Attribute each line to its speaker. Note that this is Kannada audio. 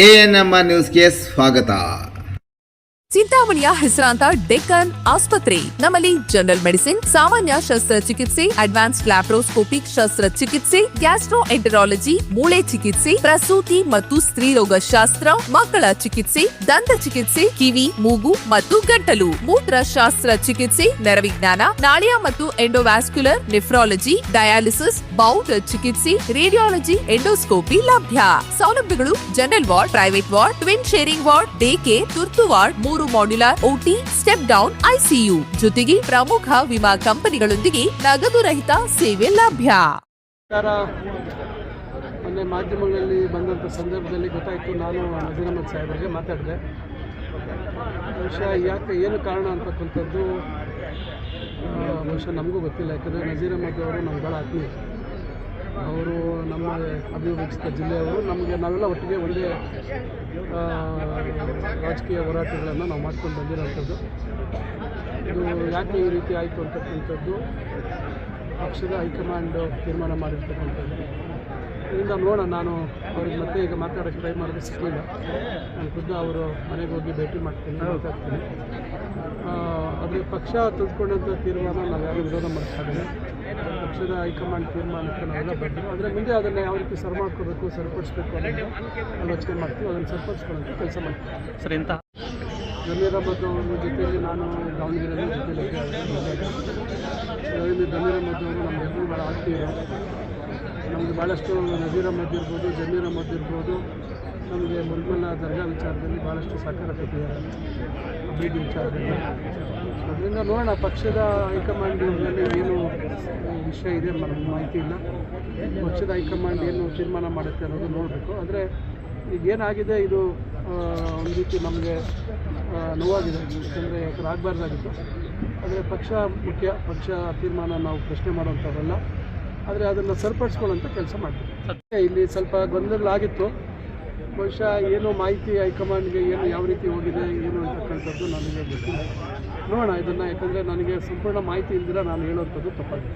Speaker 1: ಎಎನ್ಎಂ ನ್ಯೂಸ್ಗೆ ಸ್ವಾಗತ.
Speaker 2: ಚಿಂತಾಮಣಿಯ ಹೆಸರಾಂತ ಡೆಕ್ಕನ್ ಆಸ್ಪತ್ರೆ. ನಮ್ಮಲ್ಲಿ ಜನರಲ್ ಮೆಡಿಸಿನ್, ಸಾಮಾನ್ಯ ಶಸ್ತ್ರಚಿಕಿತ್ಸೆ, ಅಡ್ವಾನ್ಸ್ಡ್ ಲ್ಯಾಪ್ರೋಸ್ಕೋಪಿಕ್ ಶಸ್ತ್ರಚಿಕಿತ್ಸೆ, ಗ್ಯಾಸ್ಟ್ರೋಎಂಟರಾಲಜಿ, ಮೂಳೆ ಚಿಕಿತ್ಸೆ, ಪ್ರಸೂತಿ ಮತ್ತು ಸ್ತ್ರೀರೋಗ ಶಾಸ್ತ್ರ, ಮಕ್ಕಳ ಚಿಕಿತ್ಸೆ, ದಂತ ಚಿಕಿತ್ಸೆ, ಕಿವಿ, ಮೂಗು ಮತ್ತು ಗಂಟಲು, ಮೂತ್ರ ಶಾಸ್ತ್ರ ಚಿಕಿತ್ಸೆ, ನರವಿಜ್ಞಾನ, ನಾಳಿಯ ಮತ್ತು ಎಂಡೋವ್ಯಾಸ್ಕ್ಯುಲರ್, ನೆಫ್ರಾಲಜಿ, ಡಯಾಲಿಸಿಸ್, ಬೌಲ್ ಚಿಕಿತ್ಸೆ, ರೇಡಿಯಾಲಜಿ, ಎಂಡೋಸ್ಕೋಪಿ ಲಭ್ಯ. ಸೌಲಭ್ಯಗಳು: general ward, private ward, twin sharing ward, day care, ತುರ್ತು ward, 3 modular OT, step down ICU, ಜೊತೆಗೆ ಪ್ರಮುಖ ವಿಮಾ ಕಂಪನಿಗಳೊಂದಿಗೆ ನಗದು ರಹಿತ ಸೇವೆ ಲಭ್ಯ.
Speaker 3: ಮೊನ್ನೆ ಮಾಧ್ಯಮಗಳಲ್ಲಿ ಬಂದಂಥ ಸಂದರ್ಭದಲ್ಲಿ ಗೊತ್ತಾಯಿತು. ನಾನು ನಜೀರ್ ಅಹಮದ್ ಸಾಹೇಬರಿಗೆ ಮಾತಾಡಿದೆ. ಬಹುಶಃ ಯಾಕೆ ಏನು ಕಾರಣ ಅಂತಕ್ಕಂಥದ್ದು ಬಹುಶಃ ನಮಗೂ ಗೊತ್ತಿಲ್ಲ. ಯಾಕಂದರೆ ನಜೀರ್ ಅಹಮದ್ ಅವರು ನಮ್ಗೆ ಭಾಳ ಆತ್ಮೀಯ. ಅವರು ನಮ್ಮ ಅಭಿವೃದ್ಧಿಸಿದ ಜಿಲ್ಲೆಯವರು. ನಾವೆಲ್ಲ ಒಟ್ಟಿಗೆ ಒಂದೇ ರಾಜಕೀಯ ಹೋರಾಟಗಳನ್ನು ನಾವು ಮಾಡ್ಕೊಂಡು ಬಂದಿರೋಂಥದ್ದು. ಇದು ಯಾಕೆ ಈ ರೀತಿ ಆಯಿತು ಅಂತಕ್ಕಂಥದ್ದು ಪಕ್ಷದ ಹೈಕಮಾಂಡ್ ತೀರ್ಮಾನ ಮಾಡಿರ್ತಕ್ಕಂಥದ್ದು. ಇದರಿಂದ ನೋಡೋಣ. ನಾನು ಅವ್ರಿಗೆ ಮತ್ತೆ ಈಗ ಮಾತಾಡೋಕ್ಕೆ ಟ್ರೈ ಮಾಡೋದು ಸಿಗಲಿಲ್ಲ. ನಾನು ಖುದ್ದು ಅವರು ಮನೆಗೆ ಹೋಗಿ ಭೇಟಿ ಮಾಡ್ತೀನಿ, ಮಾತಾಡ್ತೀನಿ. ಆದರೆ ಪಕ್ಷ ತೆಗೆದುಕೊಂಡಂಥ ತೀರ್ಮಾನ ನಾವು ಯಾರು ವಿರೋಧ ಮಾಡ್ತಾಯಿದ್ದೀವಿ. ಪಕ್ಷದ ಹೈಕಮಾಂಡ್ ತೀರ್ಮಾನಕ್ಕೆ ನಾವೆಲ್ಲ ಬಂದಿದ್ದೀವಿ. ಆದರೆ ಮುಂದೆ ಅದನ್ನು ಯಾವ ರೀತಿ ಸರಿ ಮಾಡ್ಕೋಬೇಕು, ಸರಿಪಡಿಸ್ಬೇಕು ಅನ್ನೋದು ಆಲೋಚನೆ ಮಾಡ್ತೀವಿ. ಅದನ್ನು ಸರಿಪಡಿಸ್ಕೊಳ್ಳೋಂಥ ಕೆಲಸ ಮಾಡ್ತೀವಿ.
Speaker 4: ಸರ್, ಎಂತ
Speaker 3: ಜಮೀರ್ ಅಹಮದ್ ಅವ್ರ ಜೊತೆಯಲ್ಲಿ ನಾನು ದಾವಣಗೆರೆಯಲ್ಲಿ ಜೊತೆಯಲ್ಲಿ ಜಮೀರ್ ಅಹಮದ್ ಅವರು ನಮಗೆಲ್ಲರೂ ಭಾಳ ಆತ್ಮೀಯರು. ನಮಗೆ ಭಾಳಷ್ಟು ನಜೀರ್ ಅಹಮದ್ ಇರ್ಬೋದು, ಜಮೀರ್ ಅಹಮದ್ ಇರ್ಬೋದು, ನಮಗೆ ಮುಲ್ಮಲ್ಲ ದರ್ಗಾ ವಿಚಾರದಲ್ಲಿ ಭಾಳಷ್ಟು ಸಹಕಾರ ಕೊಟ್ಟಿದ್ದಾರೆ, ಅಭಿವೃದ್ಧಿ ವಿಚಾರದಲ್ಲಿ. ಅದರಿಂದ ನೋಡೋಣ. ಪಕ್ಷದ ಹೈಕಮಾಂಡ್ ಮೇಲೆ ಏನು ವಿಷಯ ಇದೆ ನಮಗೆ ಮಾಹಿತಿ ಇಲ್ಲ. ಪಕ್ಷದ ಹೈಕಮಾಂಡ್ ಏನು ತೀರ್ಮಾನ ಮಾಡುತ್ತೆ ಅನ್ನೋದು ನೋಡಬೇಕು. ಆದರೆ ಈಗೇನಾಗಿದೆ ಇದು ಒಂದು ರೀತಿ ನಮಗೆ ನೋವಾಗಿದೆ. ಯಾಕಂದರೆ ಆಗಬಾರ್ದಾಗಿತ್ತು. ಆದರೆ ಪಕ್ಷ ಮುಖ್ಯ. ಪಕ್ಷ ತೀರ್ಮಾನ ನಾವು ಪ್ರಶ್ನೆ ಮಾಡುವಂಥವಲ್ಲ. ಆದರೆ ಅದನ್ನು ಸರಿಪಡಿಸ್ಕೊಳ್ಳೋಂಥ ಕೆಲಸ ಮಾಡ್ತೀವಿ. ಇಲ್ಲಿ ಸ್ವಲ್ಪ ಗೊಂದಲ ಆಗಿತ್ತು. ಬಹುಶಃ ಏನು ಮಾಹಿತಿ ಹೈಕಮಾಂಡ್ಗೆ ಏನು ಯಾವ ರೀತಿ ಹೋಗಿದೆ ಏನು ಅಂತಕ್ಕಂಥದ್ದು ನನಗೆ ಗೊತ್ತಿಲ್ಲ. ನೋಡೋಣ ಇದನ್ನು. ಯಾಕಂದರೆ ನನಗೆ ಸಂಪೂರ್ಣ ಮಾಹಿತಿ ಇಲ್ದಿರ ನಾನು ಹೇಳುವಂಥದ್ದು ತಪ್ಪಾಗಿದೆ.